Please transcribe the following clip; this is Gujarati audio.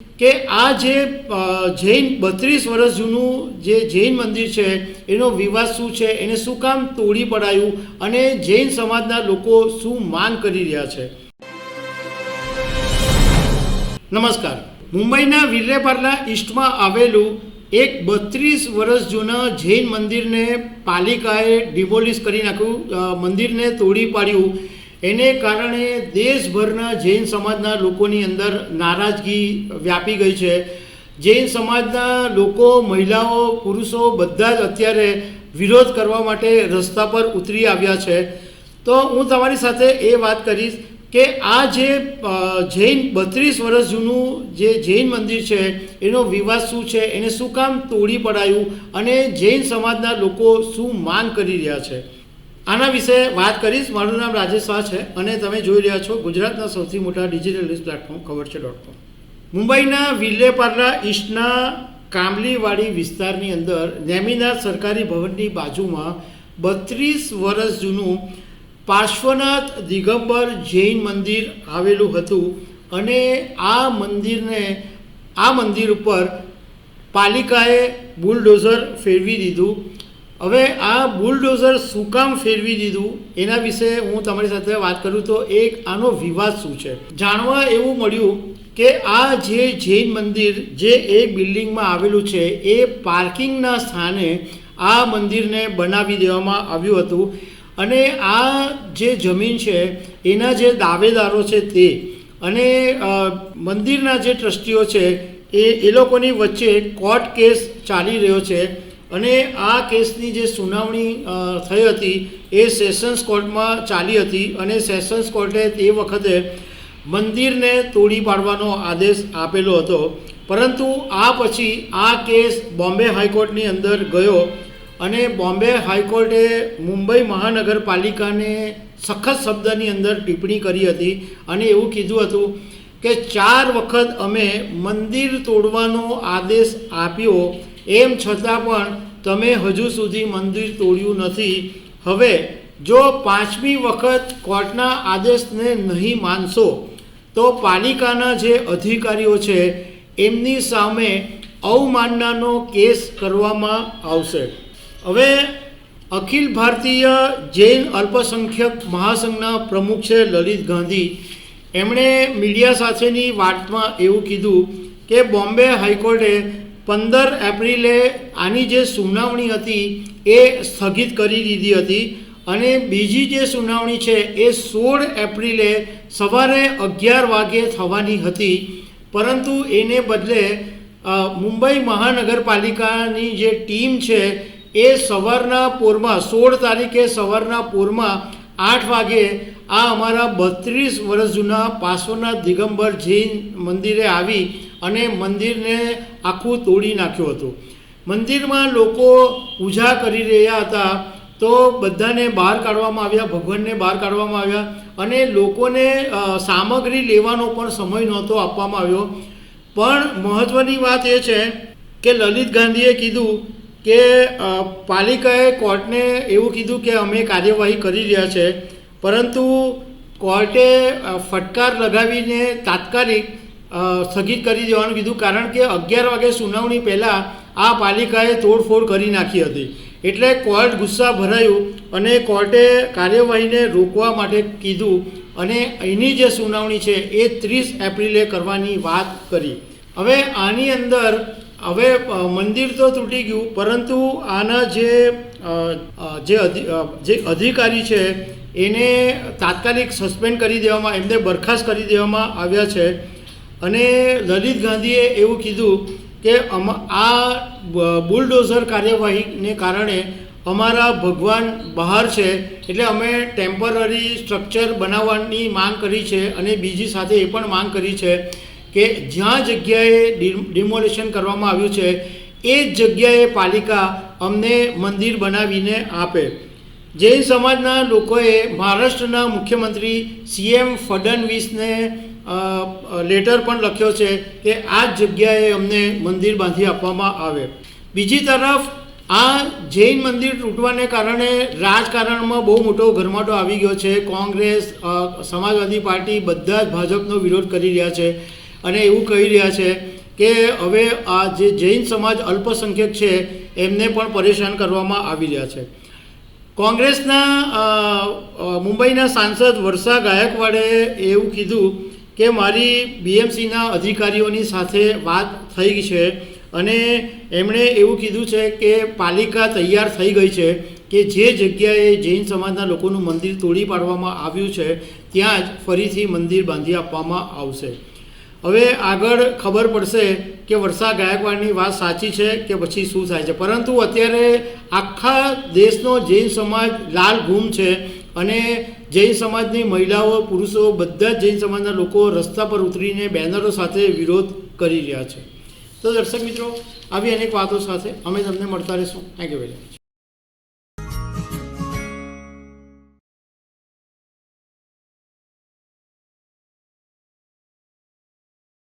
કે આ જે જૈન 32 વર્ષ જૂનું જે જૈન મંદિર છે એનો વિવાદ શું છે, એને શું કામ તોડી પડાયું અને જૈન સમાજના લોકો શું માંગ કરી રહ્યા છે. નમસ્કાર. મુંબઈના વિલેપાર્લા ઈસ્ટમાં આવેલું એક 32 વર્ષ જૂના જૈન મંદિરને પાલિકાએ ડિમોલિશ કરી નાખ્યું, મંદિરને તોડી પાડ્યું. એને કારણે દેશભરના જૈન સમાજના લોકોની અંદર નારાજગી વ્યાપી ગઈ છે. જૈન સમાજના લોકો, મહિલાઓ, પુરુષો બધા જ અત્યારે વિરોધ કરવા માટે રસ્તા પર ઉતરી આવ્યા છે. તો હું તમારી સાથે એ વાત કરીશ કે આ જે જૈન 32 વર્ષ જૂનું જે જૈન મંદિર છે એનો વિવાદ શું છે, એને શું કામ તોડી પડાયું અને જૈન સમાજના લોકો શું માંગ કરી રહ્યા છે, આના વિશે વાત કરીશ. મારું નામ રાજેશ શાહ છે અને તમે જોઈ રહ્યા છો ગુજરાતના સૌથી મોટા ડિજિટલ ન્યૂઝ પ્લેટફોર્મ ખબરછે.com. મુંબઈના વિલેપાર્લા ઈસ્ટના કામલીવાડી વિસ્તારની અંદર નેમિનાથ સરકારી ભવનની બાજુમાં 32 વર્ષ જૂનું પાર્શ્વનાથ દિગંબર જૈન મંદિર આવેલું હતું અને આ મંદિર ઉપર પાલિકાએ બુલડોઝર ફેરવી દીધું. હવે આ બુલડોઝર શું કામ ફેરવી દીધું એના વિશે હું તમારી સાથે વાત કરું તો આનો વિવાદ શું છે. જાણવા એવું મળ્યું કે આ જે જૈન મંદિર જે એક બિલ્ડિંગમાં આવેલું છે એ પાર્કિંગના સ્થાને આ મંદિરને બનાવી દેવામાં આવ્યું હતું અને આ જે જમીન છે એના જે દાવેદારો છે તે અને મંદિરના જે ટ્રસ્ટીઓ છે એ લોકોની વચ્ચે કોર્ટ કેસ ચાલી રહ્યો છે અને આ કેસની જે સુનાવણી થઈ હતી એ સેશન્સ કોર્ટમાં ચાલી હતી અને સેશન્સ કોર્ટે તે વખતે મંદિરને તોડી પાડવાનો આદેશ આપેલો હતો. પરંતુ આ પછી આ કેસ બોમ્બે હાઈકોર્ટની અંદર ગયો અને બોમ્બે હાઈકોર્ટે મુંબઈ મહાનગરપાલિકાને સખત શબ્દની અંદર ટિપ્પણી કરી હતી અને એવું કીધું હતું કે 4 વખત અમે મંદિર તોડવાનો આદેશ આપ્યો, એમ છતાં પણ તમે હજુ સુધી મંદિર તોડ્યું નથી. હવે જો 5મી વખત કોર્ટના આદેશને નહીં માનશો તો પાલિકાના જે અધિકારીઓ છે એમની સામે અવમાનનાનો કેસ કરવામાં આવશે. હવે અખિલ ભારતીય જૈન અલ્પસંખ્યક મહાસંઘના પ્રમુખ છે લલિત ગાંધી, એમણે મીડિયા સાથેની વાતમાં એવું કીધું કે બોમ્બે હાઈકોર્ટે 15 એપ્રિલે આની જે સુનાવણી હતી એ સ્થગિત કરી દીધી હતી અને બીજી જે સુનાવણી છે એ 16 એપ્રિલે સવારે 11 વાગે થવાની હતી. પરંતુ એને બદલે મુંબઈ મહાનગરપાલિકાની જે ટીમ છે એ સવારના પોરમાં 16 તારીખે સવારના પોરમાં 8 વાગે આ અમારા 32 વર્ષ જૂના પાર્શ્વનાથ દિગંબર જૈન મંદિરે આવી અને મંદિરને આખું તોડી નાખ્યું હતું. મંદિરમાં લોકો પૂજા કરી રહ્યા હતા તો બધાને બહાર કાઢવામાં આવ્યા, ભગવાનને બહાર કાઢવામાં આવ્યા અને લોકોને સામગ્રી લેવાનો પણ સમય નહોતો આપવામાં આવ્યો. પણ મહત્ત્વની વાત એ છે કે લલિત ગાંધીએ કીધું કે પાલિકાએ કોર્ટને એવું કીધું કે અમે કાર્યવાહી કરી રહ્યા છે, પરંતુ કોર્ટે ફટકાર લગાવીને તાત્કાલિક સ્થગિત કરી દેવાનું કીધું, કારણ કે 11 વાગે સુનાવણી પહેલાં આ પાલિકાએ તોડફોડ કરી નાખી હતી. એટલે કોર્ટ ગુસ્સા ભરાયું અને કોર્ટે કાર્યવાહીને રોકવા માટે કીધું અને એની જે સુનાવણી છે એ 30 એપ્રિલે કરવાની વાત કરી. હવે આની અંદર મંદિર તો તૂટી ગયું, પરંતુ આના જે અધિકારી છે એને તાત્કાલિક સસ્પેન્ડ કરી દેવામાં, એમને બરખાસ્ત કરી દેવામાં આવ્યા છે. અને લલિત ગાંધીએ એવું કીધું કે આ બુલડોઝર કાર્યવાહીને કારણે અમારા ભગવાન બહાર છે, એટલે અમે ટેમ્પરરી સ્ટ્રક્ચર બનાવવાની માંગ કરી છે અને બીજી સાથે એ પણ માંગ કરી છે કે જ્યાં જગ્યાએ ડિમોલિશન કરવામાં આવ્યું છે એ જ જગ્યાએ પાલિકા અમને મંદિર બનાવીને આપે. જૈન સમાજના લોકોએ મહારાષ્ટ્રના મુખ્યમંત્રી CM ફડણવીસને લેટર પણ લખ્યો છે કે આ જ જગ્યાએ અમને મંદિર બાંધી આપવામાં આવે. બીજી તરફ આ જૈન મંદિર તૂટવાને કારણે રાજકારણમાં બહુ મોટો ગરમાટો આવી ગયો છે. કોંગ્રેસ, સમાજવાદી પાર્ટી બધા જ ભાજપનો વિરોધ કરી રહ્યા છે અને એવું કહી રહ્યા છે કે હવે આ જે જૈન સમાજ અલ્પસંખ્યક છે એમને પણ પરેશાન કરવામાં આવી રહ્યા છે. કોંગ્રેસના મુંબઈના સાંસદ વર્ષા ગાયકવાડે એવું કીધું કે મારી બીએમસીના અધિકારીઓની સાથે વાત થઈ છે અને એમણે એવું કીધું છે કે પાલિકા તૈયાર થઈ ગઈ છે કે જે જગ્યાએ જૈન સમાજના લોકોનું મંદિર તોડી પાડવામાં આવ્યું છે ત્યાં જ ફરીથી મંદિર બાંધી આપવામાં આવશે. હવે આગળ ખબર પડશે કે વર્ષા ગાયકવાડની વાત સાચી છે કે પછી શું થાય છે, પરંતુ અત્યારે આખા દેશનો જૈન સમાજ લાલ ઘૂમ છે અને જૈન સમાજની મહિલાઓ પુરુષો બધા જ જૈન સમાજના લોકો રસ્તા પર ઉતરીને બેનરો સાથે વિરોધ કરી રહ્યા છે. તો દર્શક મિત્રો, આવી અનેક વાતો સાથે અમે તમને મળતા રહીશું. Thank you very much.